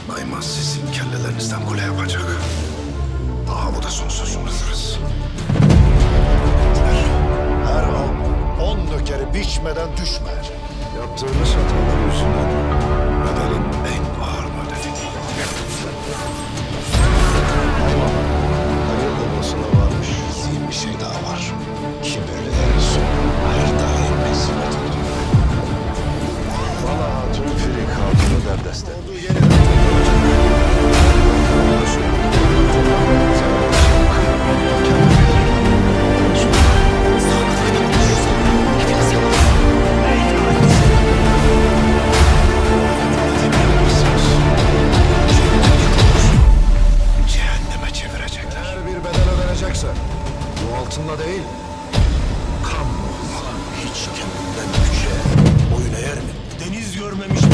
Nayman sizin kellelerinizden kule yapacak. Daha bu da son sözümüzdür. Her an 10 nökeri biçmeden düşmer. Yaptığınız hatalar yüzünden bedelin en ağır bedeli. Hayır babasına varmış. Zihn bir şey daha var. Kibirlilerin sonu her daim mezimet olur. Bana hatun Firik hatunu derdeste. Olduğu yeri Cehenneme çevirecekler. eğer bir bedel ödenecekse bu altınla değil, kanla. Hiç kendinden güce boyun eğer mi? Deniz görmemiş mi?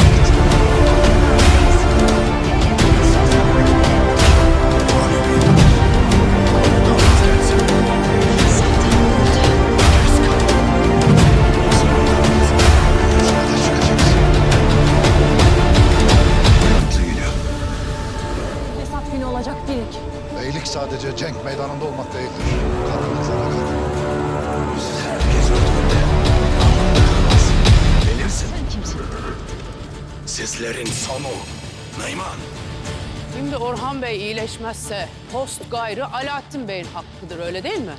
Fesat günü olacak Firik. Beylik sadece cenk meydanında olmak değildir. Kanınızlara göre. Herkes öldüğünde alnında kalmaz. Bilirsin. Sen kimsin? Sizlerin sonu. Nayman. Şimdi Orhan Bey iyileşmezse post gayrı Alaaddin Bey'in hakkıdır, öyle değil mi?